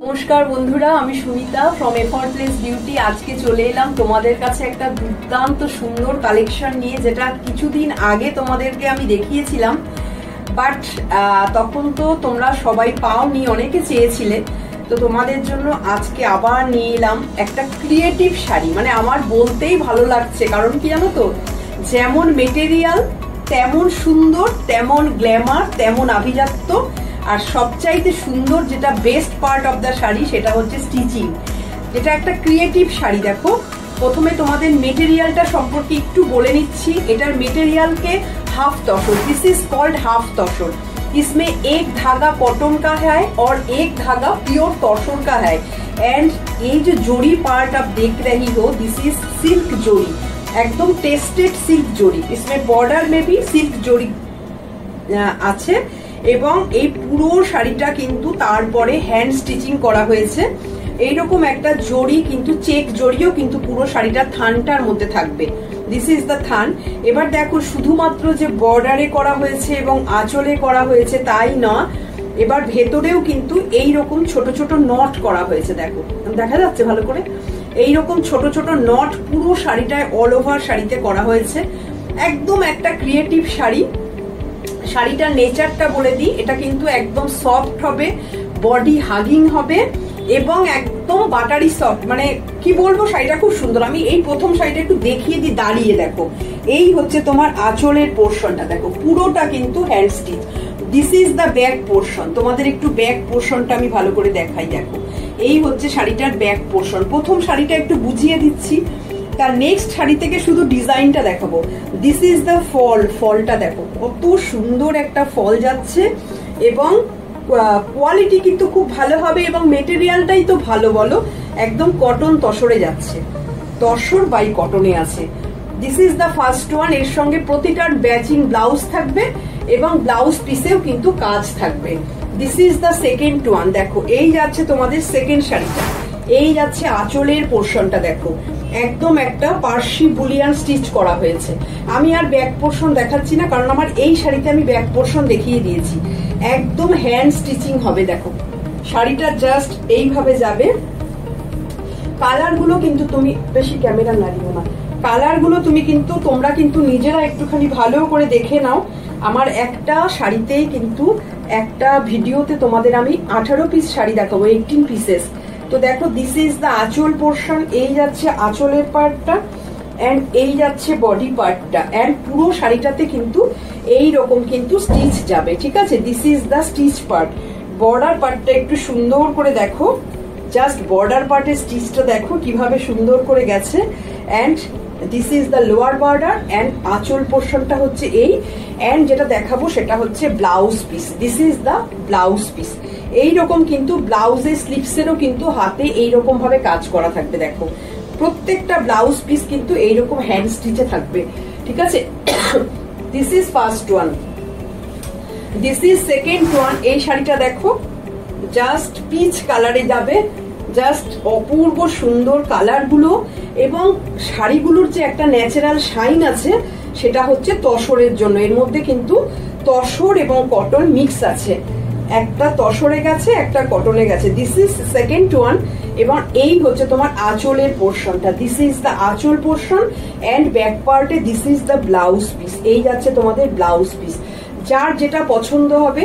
নমস্কার বন্ধুরা, আমি সুমিতা ফ্রম এফর্টলেস বিউটি। আজকে চলে এলাম তোমাদের কাছে একটা দুর্দান্ত সুন্দর কালেকশন নিয়ে, যেটা কিছুদিন আগে তোমাদেরকে আমি দেখিয়েছিলাম, বাট তখন তো তোমরা সবাই পাওনি, অনেকে চেয়েছিলে। তো তোমাদের জন্য আজকে আবার নিয়ে এলাম একটা ক্রিয়েটিভ শাড়ি। মানে আমার বলতেই ভালো লাগছে, কারণ কি জানো তো, যেমন মেটেরিয়াল তেমন সুন্দর, তেমন গ্ল্যামার, তেমন আভিজাত্য, আর সবচাইতে সুন্দর যেটা best part of the sari সেটা হচ্ছে স্টিচিং। যেটা একটা ক্রিয়েটিভ শাড়ি। দেখো, প্রথমে তোমাদের মেটেরিয়ালটা সম্পর্কে একটু বলে নিচ্ছি। এটার মেটেরিয়ালকে half tussar, this is called half tussar. इसमें एक धागा कॉटन का है और एक धागा प्योर तसर का है। एंड ये जो जोड़ी पार्ट आप देख रही हो, दिस इज सिल्क जोड़ी, एकदम टेस्टेड सिल्क जोड़ी। इसमें बॉर्डर में भी सिल्क जोड़ी আছে এবং এই পুরো শাড়িটা কিন্তু তারপরে হ্যান্ড স্টিচিং করা হয়েছে। এইরকম একটা জড়ি, কিন্তু চেক জড়িও কিন্তু পুরো শাড়িটার থানটার মধ্যে থাকবে। দিস ইজ দ্য থান। এবার দেখো, শুধুমাত্র যে বর্ডারে করা হয়েছে এবং আঁচলে করা হয়েছে তাই না, এবার ভেতরেও কিন্তু এইরকম ছোট ছোট নট করা হয়েছে। দেখো, দেখা যাচ্ছে ভালো করে? এইরকম ছোট ছোট নট পুরো শাড়িটায়, অল ওভার শাড়িতে করা হয়েছে। একদম একটা ক্রিয়েটিভ শাড়ি। শাড়িটার নেচারটা বলে দিই, এটা কিন্তু একদম সফট হবে, বডি হাগিং হবে এবং একদম বাটারি সফট। মানে কি বলবো, শাড়িটা খুব সুন্দর। আমি এই প্রথম শাড়িটা একটু দেখিয়ে দিই দাঁড়িয়ে। দেখো, এই হচ্ছে তোমার আঁচলের পোর্শনটা। দেখো, পুরোটা কিন্তু hand stitch. This is the back portion. তোমাদের একটু ব্যাক পোর্শনটা আমি ভালো করে দেখাই। দেখো, এই হচ্ছে শাড়িটার ব্যাক পোর্শন। প্রথম শাড়িটা একটু বুঝিয়ে দিচ্ছি, তার নেক্সট শাড়ি থেকে শুধু ডিজাইনটা দেখাবো। This is the fall. ফলটা দেখো, কত সুন্দর একটা ফল যাচ্ছে এবং কোয়ালিটি কিন্তু খুব ভালো হবে এবং মেটেরিয়ালটাই তো ভালো, বলো? একদম কটন তসরে যাচ্ছে, তসর বাই কটনে আছে। This is the first one. এর সঙ্গে প্রতিটার ম্যাচিং ব্লাউজ থাকবে এবং ব্লাউজ পিসেও কিন্তু কাজ থাকবে। This is the second one. দেখো, এই যাচ্ছে তোমাদের সেকেন্ড শাড়িটা। এই যাচ্ছে আঁচলের পোর্শনটা। দেখো, একদম একটা পার্সি বুলিয়ান স্টিচ করা হয়েছে। আমি আর ব্যাক পোর্শন দেখাচ্ছি না, কারণ আমার এই শাড়িতে আমি ব্যাক পোর্শন দেখিয়ে দিয়েছি। একদম হ্যান্ড স্টিচিং হবে। দেখো, শাড়িটা জাস্ট এইভাবে যাবে। কালার গুলো কিন্তু তুমি, বেশি ক্যামেরা লাগিও না, কালার গুলো তুমি কিন্তু তোমরা কিন্তু নিজেরা একটুখানি ভালো করে দেখে নাও। আমার একটা শাড়িতেই কিন্তু একটা ভিডিওতে তোমাদের আমি 18 পিস শাড়ি দেখাবো, 18 পিসেস। তো দেখো, দিস ইজ দ্য আঁচল পোর্শন। এই যাচ্ছে আঁচলের পার্টটা এন্ড এই যাচ্ছে বডি পার্টটা। এন্ড পুরো শাড়িটাতে কিন্তু এই রকম কিন্তু স্টিচ যাবে, ঠিক আছে? This is the stitch part. Border পার্টটা একটু সুন্দর করে দেখো, জাস্ট বর্ডার পার্টের স্টিচটা দেখো কিভাবে সুন্দর করে গেছে। And this is the lower border and আঁচল পোর্শনটা হচ্ছে এই। এন্ড যেটা দেখাবো সেটা হচ্ছে blouse piece. This is the blouse piece. এইরকম কিন্তু ব্লাউজের স্লিপসেরও কিন্তু হাতে এইরকম ভাবে কাজ করা থাকবে। দেখো, প্রত্যেকটা ব্লাউজ পিস কিন্তু এইরকম হ্যান্ড স্টিচে থাকবে, ঠিক আছে? This is first one. This is second one. এই শাড়িটা দেখো, জাস্ট পিচ কালারে যাবে, জাস্ট অপূর্ব সুন্দর কালার গুলো এবং শাড়িগুলোর যে একটা ন্যাচারাল শাইন আছে সেটা হচ্ছে তসরের জন্য। এর মধ্যে কিন্তু তসর এবং কটন মিক্স আছে, একটা তসরে গেছে, একটা কটনে গেছে। This is second one. এবং এই হচ্ছে তোমার আঁচলের পোর্শনটা। দিস ইজ দ্য আঁচল পোর্শন এন্ড ব্যাক পার্টে this is the blouse piece. এই যাচ্ছে তোমাদের ব্লাউজ পিস। যার যেটা পছন্দ হবে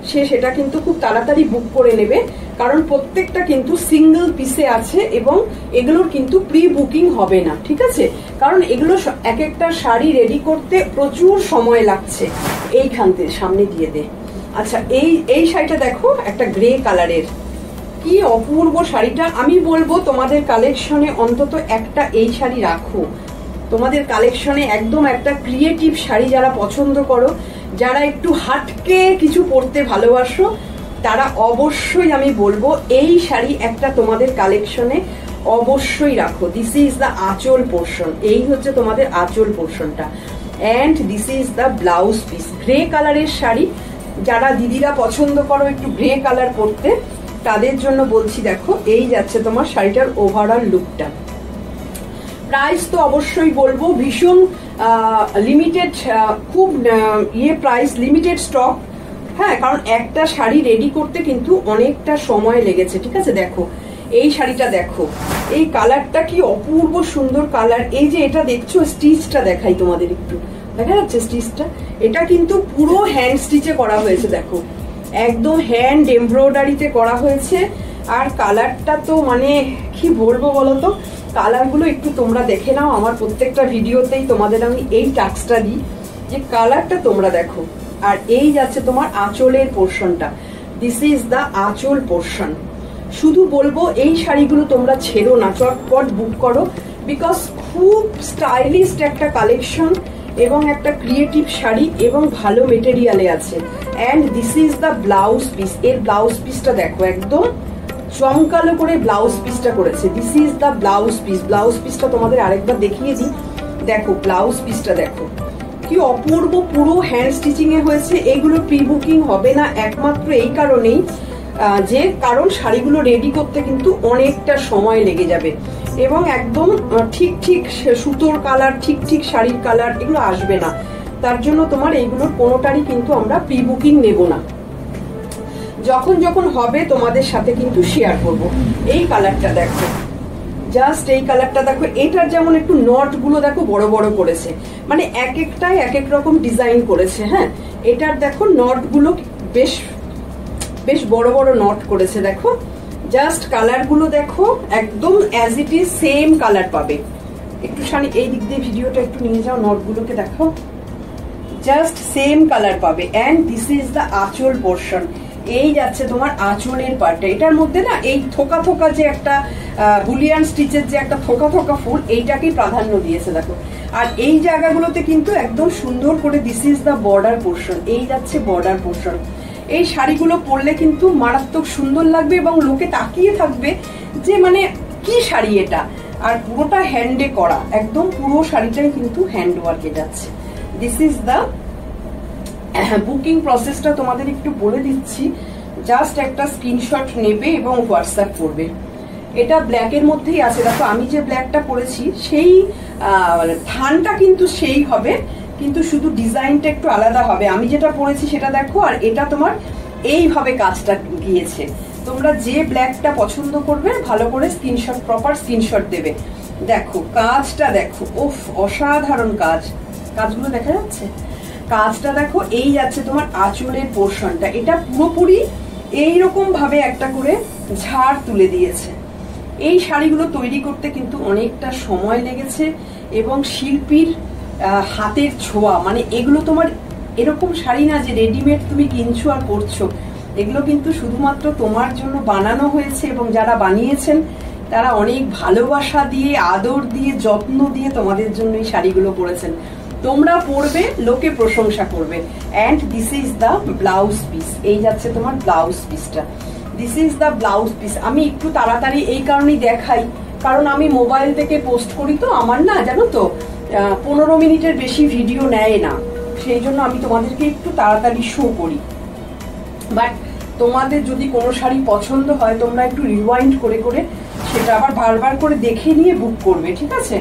সে সেটা কিন্তু খুব তাড়াতাড়ি বুক করে নেবে, কারণ প্রত্যেকটা কিন্তু সিঙ্গেল পিসে আছে এবং এগুলোর কিন্তু প্রি বুকিং হবে না, ঠিক আছে? কারণ এগুলো এক একটা শাড়ি রেডি করতে প্রচুর সময় লাগছে। এইখান থেকে সামনে দিয়ে দে। আচ্ছা, এই শাড়িটা দেখো, একটা গ্রে কালারের, কি অপূর্ব শাড়িটা। আমি বলবো তোমাদের কালেকশনে অন্তত একটা এই শাড়ি রাখো। তোমাদের কালেকশনে একদম একটা ক্রিয়েটিভ শাড়ি যারা পছন্দ করো, যারা একটু হাটকে কিছু পরতে ভালোবাসো, তারা অবশ্যই আমি বলবো এই শাড়ি একটা তোমাদের কালেকশনে অবশ্যই রাখো। দিস ইজ দ্য আঁচল পোর্শন। এই হচ্ছে তোমাদের আঁচল পোর্শনটা and this is the blouse piece. Grey কালারের শাড়ি যারা দিদিরা পছন্দ করো একটু গ্রে কালার পরতে, তাদের জন্য বলছি। দেখো, এই যাচ্ছে তোমার শাড়িটার ওভারঅল লুকটা। প্রাইস তো অবশ্যই বলবো ভীষণ লিমিটেড, খুব প্রাইস লিমিটেড স্টক, হ্যাঁ, কারণ একটা শাড়ি রেডি করতে কিন্তু অনেকটা সময় লেগেছে। ঠিক আছে, দেখো এই শাড়িটা দেখো, এই কালারটা কি অপূর্ব সুন্দর কালার। এই যে এটা দেখছো, স্টিচটা দেখাই তোমাদের একটু, দেখা যাচ্ছে স্টিচটা? এটা কিন্তু পুরো হ্যান্ড স্টিচে করা হয়েছে, দেখো একদম হ্যান্ড এমব্রয়ডারিতে করা হয়েছে। আর কালারটা তো মানে কি বলবো বলো তো, কালারগুলো একটু তোমরা দেখে নাও। আমার প্রত্যেকটা ভিডিওতেই তোমাদের আমি এই টাস্কটা দিই যে কালারটা তোমরা দেখো। আর এই যাচ্ছে তোমার আঁচলের পোর্শনটা, দিস ইজ দা আঁচল পোর্শন। শুধু বলবো এই শাড়িগুলো তোমরা ছেড়ো না, চটপট বুক করো, বিকজ খুব স্টাইলিস্ট একটা কালেকশন এবং একটা ক্রিয়েটিভ শাড়ি এবং ভালো মেটেরিয়ালে আছে। And this is the blouse piece. এর ব্লাউজ পিসটা দেখো, একদম চমকালো করে ব্লাউজ পিসটা করেছে। This is the blouse piece. Blouse পিসটা তোমাদের আরেকবার দেখিয়ে দিই, দেখো ব্লাউজ পিসটা দেখো কি অপূর্ব, পুরো হ্যান্ড স্টিচিং এ হয়েছে। এইগুলো প্রি বুকিং হবে না একমাত্র এই কারণেই যে কারণ শাড়িগুলো রেডি করতে কিন্তু অনেকটা সময় লেগে যাবে এবং একদম ঠিক ঠিক সুতোর কালার, ঠিক ঠিক শাড়ির কালার এগুলো আসবে না। তার জন্য তোমার এইগুলোর কোনোটারই কিন্তু আমরা প্রি বুকিং নেব না। যখন যখন হবে তোমাদের সাথে কিন্তু শেয়ার করব। এই কালারটা দেখো, জাস্ট এই কালারটা দেখো। এটার যেমন একটু নট গুলো দেখো বড় বড় করেছে, মানে এক একটাই এক এক রকম ডিজাইন করেছে। হ্যাঁ, এটার দেখো নট গুলো বেশ বেশ বড় বড় নট করেছে, দেখো জাস্ট কালার গুলো দেখো একদম as it is same colour পাবে। একটু শাড়ি এই দিক দিয়ে ভিডিওটা একটু নিয়ে যাও, নট গুলোকে দেখো জাস্ট সেম কালার পাবে। অ্যান্ড দিস ইজ দা আঁচল পোর্শন। এই যাচ্ছে তোমার আঁচলের পার্টটা। এটার মধ্যে না এই থোকা থোকা যে একটা বুলিয়ান স্টিচের যে একটা থোকা থোকা ফুল, এইটাকেই প্রাধান্য দিয়েছে দেখো। আর এই জায়গাগুলোতে কিন্তু একদম সুন্দর করে this is the border portion. এই যাচ্ছে বর্ডার পোর্শন। এই শাড়িগুলো পরলে কিন্তু মারাত্মক সুন্দর লাগবে এবং লোকে তাকিয়ে থাকবে যে মানে কি শাড়ি এটা। আর পুরোটা হ্যান্ডে করা, একদম পুরো শাড়িটাই কিন্তু হ্যান্ড ওয়ার্কে যাচ্ছে। দিস ইজ দা বুকিং প্রসেসটা তোমাদের একটু বলে দিচ্ছি। জাস্ট একটা স্ক্রিনশট নেবে এবং হোয়াটসঅ্যাপ করবে। এটা ব্ল্যাকের মধ্যেই আছে, দেখো আমি যে ব্ল্যাকটা পরেছি সেই থানটা কিন্তু সেই হবে, কিন্তু শুধু ডিজাইনটা একটু আলাদা হবে। আমি যেটা পরেছি সেটা দেখো, আর এটা তোমার এইভাবে কাজটা গিয়েছে। তোমরা যে ব্ল্যাকটা পছন্দ করবে ভালো করে স্ক্রিনশট, প্রপার স্ক্রিনশট দেবে। দেখো কাজটা দেখো, ওফ অসাধারণ কাজ। কাজগুলো দেখা যাচ্ছে, কাজটা দেখো। এই যাচ্ছে তোমার আঁচলের পোর্শনটা, এটা পুরোপুরি এইরকম ভাবে একটা করে ঝাড় তুলে দিয়েছে। এই শাড়িগুলো তৈরি করতে কিন্তু অনেকটা সময় লেগেছে এবং শিল্পীর হাতের ছোঁয়া, মানে এগুলো তোমার এরকম শাড়ি না যে রেডিমেড তুমি কিনছো আর পরছো। এগুলো কিন্তু শুধুমাত্র তোমার জন্য বানানো হয়েছে এবং যারা বানিয়েছেন তারা অনেক ভালোবাসা দিয়ে, আদর দিয়ে, যত্ন দিয়ে তোমাদের জন্য এই শাড়িগুলো করেছেন। তোমরা পরবে, লোকে প্রশংসা করবে। And this is the blouse piece. এই যাচ্ছে তোমার ব্লাউজ পিসটা, this is the blouse piece. আমি একটু তাড়াতাড়ি এই কারণেই দেখাই, কারণ আমি মোবাইল থেকে পোস্ট করি তো, আমার না জানো তো 15 মিনিটের বেশি ভিডিও নেয় না, সেই জন্য আমি তোমাদেরকে একটু তাড়াতাড়ি শো করি। বাট তোমাদের যদি কোনো শাড়ি পছন্দ হয় তোমরা একটু রিওয়াইন্ড করে করে সেটা আবার বারবার করে দেখে নিয়ে বুক করবে, ঠিক আছে?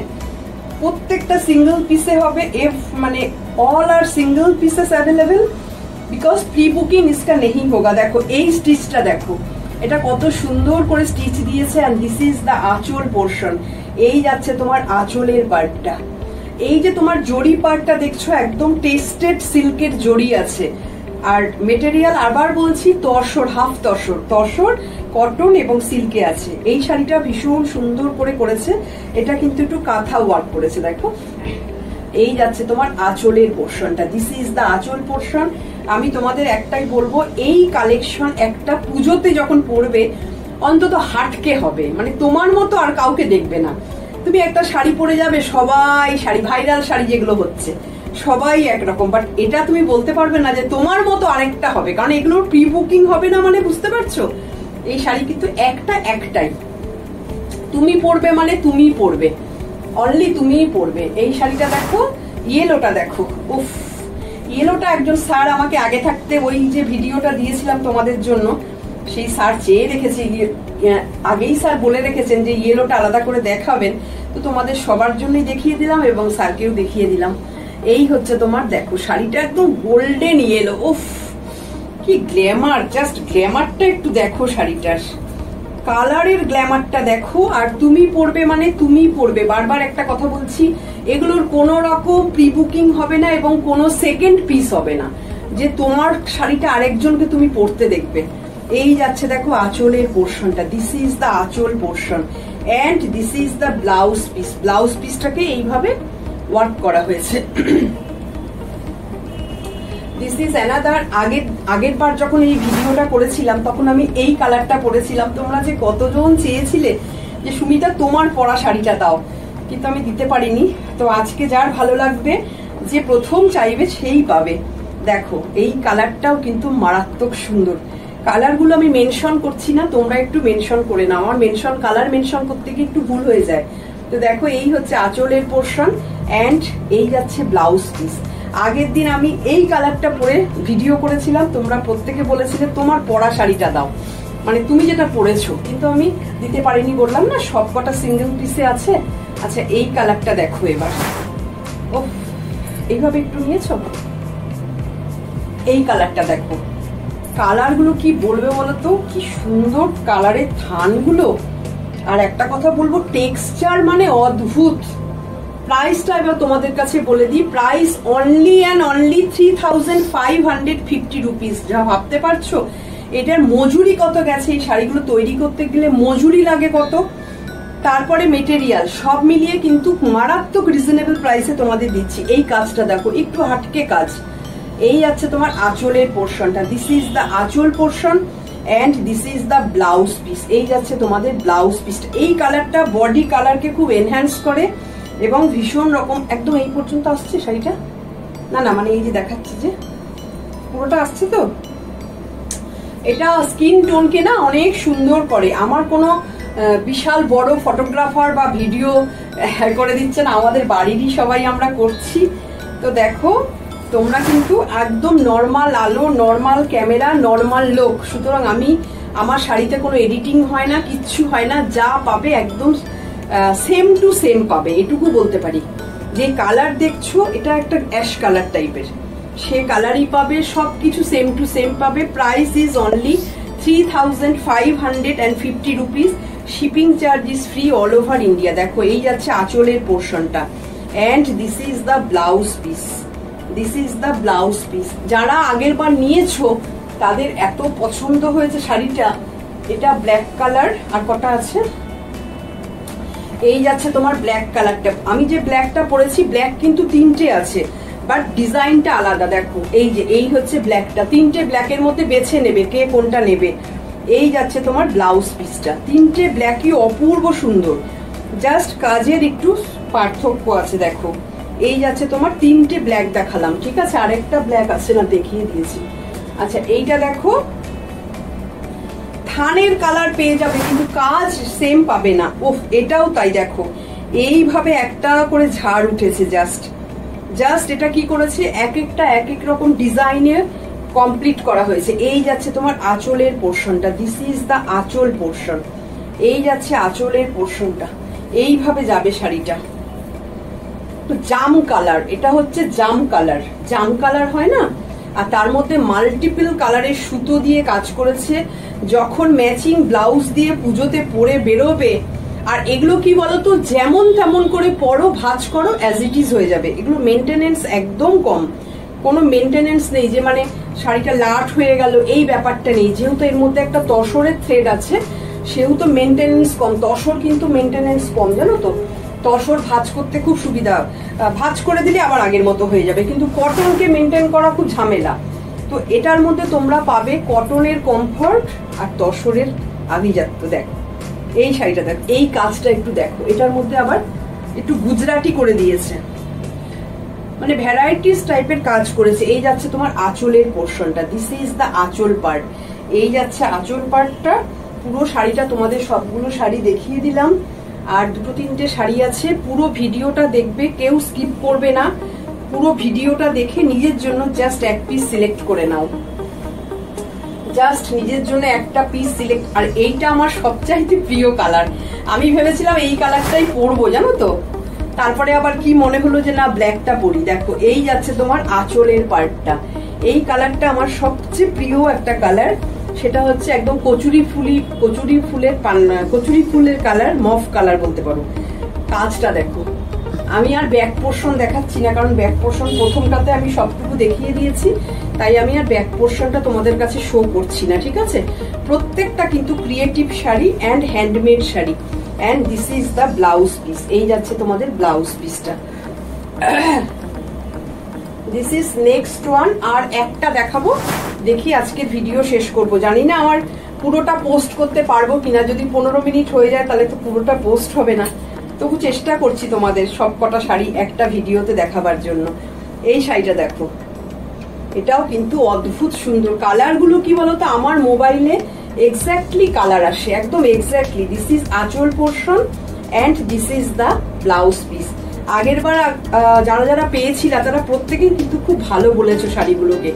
প্রত্যেকটা সিঙ্গেল পিসে হবে, মানে all are single pieces available, because pre booking इसका नहीं होगा। দেখো এই স্টিচটা দেখো, এটা কত সুন্দর করে স্টিচ দিয়েছে। এন্ড দিস ইজ দা আঁচল পোর্শন। এই যাচ্ছে তোমার আঁচলের পার্টটা। এই যে তোমার জড়ি পার্টটা দেখছো, একদম টেস্টেড সিল্কের জড়ি আছে। আর মেটেরিয়াল আবার বলছি তসর, হাফ তসর, তসর কটন এবং সিল্কে আছে। এই শাড়িটা ভীষণ সুন্দর করে করেছে, এটা কিন্তু একটু কাঁথা ওয়ার্ক করেছে দেখো। এই যাচ্ছে তোমার আঁচলের পোর্শনটা, দিস ইজ দা আঁচল পোর্শন। আমি তোমাদের একটাই বলবো, এই কালেকশন একটা পুজোতে যখন পরবে অন্তত হাটকে হবে, মানে তোমার মতো আর কাউকে দেখবে না। তুমি একটা শাড়ি পরে যাবে, সবাই শাড়ি, ভাইরাল শাড়ি যেগুলো হচ্ছে সবাই একরকম, বাট এটা তুমি বলতে পারবে না যে তোমার মতো আরেকটা হবে, কারণ এগুলোর প্রি বুকিং হবে না। মানে বুঝতে পারছো, এই শাড়ি কিন্তু একটাই তুমি পরবে, মানে তুমি পরবে, অনলি তুমিই পরবে। এই শাড়িটা দেখো, ইয়েলোটা দেখো, উফ ইয়েলোটা একজন স্যার আমাকে আগে থাকতে ওই যে ভিডিওটা দিয়েছিলাম তোমাদের জন্য, সেই স্যার চেয়ে রেখেছে, আগেই স্যার বলে রেখেছেন যে ইয়েলোটা আলাদা করে দেখাবেন, তো তোমাদের সবার জন্যই দেখিয়ে দিলাম এবং স্যারকেও দেখিয়ে দিলাম। এই হচ্ছে তোমার দেখো শাড়িটা, একদম গোল্ডেন ইয়েলো, উফ কি গ্ল্যামার, জাস্ট গ্ল্যামারটা একটু দেখো শাড়িটার, কালারের গ্ল্যামারটা দেখো। আর তুমি পরবে মানে তুমি পরবে, বারবার একটা কথা বলছি, এগুলোর কোনো রকম প্রি বুকিং হবে না এবং কোনো সেকেন্ড পিস হবে না যে তোমার শাড়িটা আরেকজনকে তুমি পরতে দেখবে। এই যাচ্ছে দেখো আঁচলের পোর্শনটা, দিস ইজ দ্য আঁচল portion and this is the blouse piece. Blouse পিসটাকে এইভাবে ওয়ার্ক করা হয়েছে। দিস ইজ অ্যানাদার, আগের বার যখন এই ভিডিওটা করেছিলাম তখন আমি এই কালারটা পরেছিলাম। তোমরা যে কতজন চেয়েছিলে যে সুমিতা তোমার পরা শাড়িটা দাও, কিন্তু আমি দিতে পারিনি। তো আজকে যার ভালো লাগবে, যে প্রথম চাইবে সেই পাবে। দেখো এই কালারটাও কিন্তু মারাত্মক সুন্দর। কালারগুলো আমি মেনশন করছি না, তোমরা একটু মেনশন করে নাও। আমার কালার মেনশন করতে গিয়ে একটু ভুল হয়ে যায়। তো দেখো এই হচ্ছে আঁচলের পোর্শন এন্ড এই যাচ্ছে ব্লাউজ পিস। আগের দিন আমি এই কালারটা পরে ভিডিও করেছিলাম, তোমরা প্রত্যেকে বলেছিলে তোমার পরা শাড়িটা দাও, মানে তুমি যেটা পরেছো, কিন্তু আমি দিতে পারিনি, বললাম না সব কটা সিঙ্গেল পিসে আছে। আচ্ছা এই কালারটা দেখো এবার, ও এইভাবে একটু নিয়েছো, এই কালারটা দেখো, কালারগুলো কি বলবে বলতো, কি সুন্দর কালারের থানগুলো। আর একটা কথা বলবো, টেক্সচার মানে অদ্ভুত। প্রাইসটা এবার তোমাদের কাছে বলে দিই, price only and only 3550 rupees. যা ভাবতে পারছো এটার মজুরি কত গেছে, এই শাড়িগুলো তৈরি করতে গেলে মজুরি লাগে কত, তারপরে মেটেরিয়াল সব মিলিয়ে কিন্তু মারাত্মক রিজনেবল প্রাইসে তোমাদের দিচ্ছি। এই কাজটা দেখো, একটু হাটকে কাজ। এই আছে তোমার আঁচলের পোর্শনটা, দিস ইজ দ্য আঁচল portion and this is the blouse piece. এই যাচ্ছে তোমাদের ব্লাউজ পিসটা। এই কালারটা বডি কালারকে খুব এনহ্যান্স করে এবং ভীষণ রকম, একদম এই পর্যন্ত আসছে শাড়িটা, না না মানে এই যে দেখাচ্ছি যে পুরোটা আসছে। তো এটা স্কিন টোনকে না অনেক সুন্দর করে। আমার কোনো বিশাল বড় ফটোগ্রাফার বা ভিডিও করে দিচ্ছে না, আমাদের বাড়িরই সবাই আমরা করছি। তো দেখো তোমরা কিন্তু একদম নর্মাল আলো, নর্মাল ক্যামেরা, নর্মাল লোক, সুতরাং আমার শাড়িতে কোনো এডিটিং হয় না, কিচ্ছু হয় না, যা পাবে একদম সেম টু সেম পাবে, এটুকু বলতে পারি। যে কালার দেখছো এটা একটা অ্যাশ কালার টাইপের, সে কালারই পাবে, সবকিছু সেম টু সেম পাবে। Price is only 3550 rupees, shipping charge is free all over India. দেখো এই যাচ্ছে আঁচলের পোর্শনটা and this is the blouse piece, this is the blouse piece. যারা আগের বার নিয়েছো তাদের এত পছন্দ হয়েছে শাড়িটা। এটা ব্ল্যাক কালার, আর কটা আছে, এই যাচ্ছে তোমার ব্ল্যাক কালারটা। আমি যে ব্ল্যাকটা পরেছি, ব্ল্যাক কিন্তু তিনটে আছে, বাট ডিজাইনটা আলাদা। দেখো এই যে এই হচ্ছে ব্ল্যাকটা, তিনটে ব্ল্যাকের মধ্যে বেছে নেবে কে কোনটা নেবে। এই যাচ্ছে তোমার ব্লাউজ পিসটা, তিনটে ব্ল্যাকই অপূর্ব সুন্দর, জাস্ট কাজের একটু পার্থক্য আছে। দেখো এই যাচ্ছে তোমার তিনটে ব্ল্যাক দেখালাম, ঠিক আছে, আরেকটা ব্ল্যাক আছে না দেখিয়ে দিয়েছি। আচ্ছা এইটা দেখো, থানের কালার পেয়ে যাবে কিন্তু কাজ সেম পাবে না। ওফ এটাও তাই, দেখো এইভাবে একটা করে ঝাড় উঠেছে, জাস্ট এটা কি করেছে, এক একটা এক এক রকম ডিজাইনে কমপ্লিট করা হয়েছে। এই যাচ্ছে তোমার আঁচলের পোর্শনটা, দিস ইজ দ্য আঁচল পোর্শন। এই যাচ্ছে আঁচলের পোর্শনটা, এইভাবে যাবে শাড়িটা। তো জাম কালার, এটা হচ্ছে জাম কালার হয় না, আর তার মধ্যে মাল্টিপল কালারের সুতো দিয়ে কাজ করেছে। যখন ম্যাচিং ব্লাউজ দিয়ে পুজোতে পরে বেরোবে, আর এগুলো কি বলতো, যেমন তেমন করে পরো, ভাঁজ করো, অ্যাজ ইট ইজ হয়ে যাবে। এগুলো মেনটেনেন্স একদম কম, কোনো মেনটেনেন্স নেই যে মানে শাড়িটা লাট হয়ে গেল, এই ব্যাপারটা নেই। যেহেতু এর মধ্যে একটা তসরের থ্রেড আছে, সেহেতু মেনটেনেন্স কম। তসর কিন্তু মেনটেনেন্স কম, জানো তো, তসর ভাঁজ করতে খুব সুবিধা, ভাঁজ করে দিলে আবার আগের মতো হয়ে যাবে, কিন্তু কটনকে মেনটেন করা খুব ঝামেলা। তো এটার মধ্যে তোমরা পাবে কটনের কমফর্ট আর তসরের আভিজাত্য। দেখো এই শাড়িটা দেখো, এই কাজটা একটু দেখো, এটার মধ্যে আবার একটু গুজরাটি করে দিয়েছে, মানে ভ্যারাইটিস টাইপের কাজ করেছে। এই যাচ্ছে তোমার আঁচলের পোর্শনটা, দিস ইজ দ্য আঁচল পার্ট। এই যাচ্ছে আঁচল পার্টটা। পুরো শাড়িটা তোমাদের সবগুলো শাড়ি দেখিয়ে দিলাম, আর দুটো তিনটে শাড়ি আছে। পুরো ভিডিওটা দেখবে, কেউ স্কিপ করবে না। পুরো ভিডিওটা দেখে নিজের জন্য জাস্ট এক পিস সিলেক্ট করে নাও, জাস্ট নিজের জন্য একটা পিস সিলেক্ট। আর এইটা আমার সবচাইতে প্রিয় কালার, আমি ভেবেছিলাম এই কালারটাই পরবো, জানো তো, তারপরে আবার কি মনে হলো যে না ব্ল্যাকটা পরি। দেখো এই যাচ্ছে তোমার আঁচলের পার্টটা, এই কালারটা আমার সবচেয়ে প্রিয় একটা কালার, সেটা হচ্ছে একদম কচুরি ফুলের কালার, মফ কালার বলতে পারো। কাজটা দেখো, আমি আর ব্যাক পোর্শন দেখাচ্ছি না, কারণ ব্যাক পোর্শন প্রথমটাতে আমি সবটুকু দেখিয়ে দিয়েছি, তাই আমি আর ব্যাক পোর্শনটা তোমাদের কাছে শো করছি না, ঠিক আছে? প্রত্যেকটা কিন্তু creative sari and handmade sari. And this is the blouse piece, এই যাচ্ছে তোমাদের ব্লাউজ পিসটা। This is next one. আর একটা দেখাবো, দেখি আজকে ভিডিও শেষ করব। জানি না আমার পুরোটা পোস্ট করতে পারবো কিনা, যদি 15 মিনিট হয়ে যায় তাহলে তো পুরোটা পোস্ট হবে না, তবু চেষ্টা করছি তোমাদের সব কটা শাড়ি একটা ভিডিওতে দেখাবার জন্য। এই শাড়িটা দেখো, এটাও কিন্তু অদ্ভুত সুন্দর। কালারগুলো কি বলতো, আমার মোবাইলে এক্স্যাক্টলি কালার আসে, একদম এক্স্যাক্টলি। দিস ইজ আঁচল portion and this is the blouse piece. আগের বার যারা যারা পেয়েছিলা তারা প্রত্যেকেই কিন্তু খুব ভালো বলেছো শাড়িগুলোকে।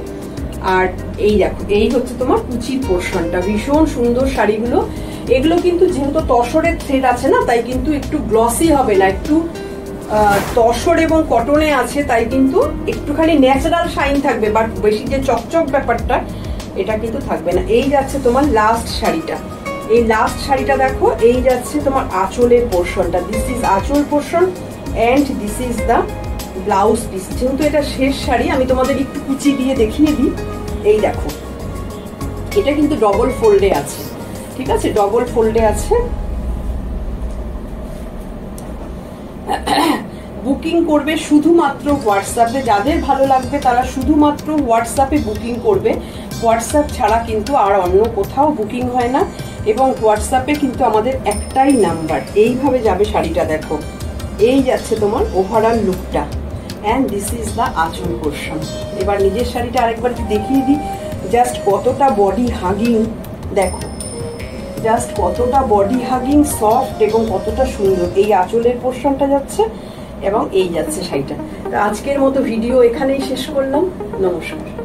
আর এই দেখো, এই হচ্ছে তোমার কুচির পোর্শনটা, ভীষণ সুন্দর শাড়িগুলো। এগুলো কিন্তু যেহেতু তসরের থ্রেড আছে না, তাই কিন্তু একটু গ্লসি হবে না, একটু তসর এবং কটনে আছে, তাই কিন্তু একটুখানি ন্যাচারাল শাইন থাকবে, বাট বেশি যে চকচক ব্যাপারটা এটা কিন্তু থাকবে না। এই যাচ্ছে তোমার লাস্ট শাড়িটা, এই লাস্ট শাড়িটা দেখো, এই যাচ্ছে তোমার আঁচলের পোর্শনটা। দিস ইজ আঁচল portion and this is the blouse piece. যেহেতু এটা শেষ শাড়ি, আমি তোমাদের একটু কুচি দিয়ে দেখিয়ে দিই। এই দেখো, এটা কিন্তু ডবল ফোল্ডে আছে, ঠিক আছে? ডবল ফোল্ডে আছে। বুকিং করবে শুধুমাত্র হোয়াটসঅ্যাপে, যাদের ভালো লাগবে তারা শুধুমাত্র হোয়াটসঅ্যাপে বুকিং করবে। হোয়াটসঅ্যাপ ছাড়া কিন্তু আর অন্য কোথাও বুকিং হয় না, এবং হোয়াটসঅ্যাপে কিন্তু আমাদের একটাই নাম্বার। এইভাবে যাবে শাড়িটা, দেখো এই যাচ্ছে তোমার ওভারঅল লুকটা, অ্যান্ড দিস ইজ দ্য আঁচল পোর্শন। এবার নিজের শাড়িটা আরেকবার দেখিয়ে দিই, জাস্ট কতটা বডি হাগিং, দেখো জাস্ট কতটা বডি হাগিং, সফট এবং কতটা সুন্দর। এই আঁচলের পোর্শনটা যাচ্ছে এবং এই যাচ্ছে শাড়িটা। আজকের মতো ভিডিও এখানেই শেষ করলাম। নমস্কার।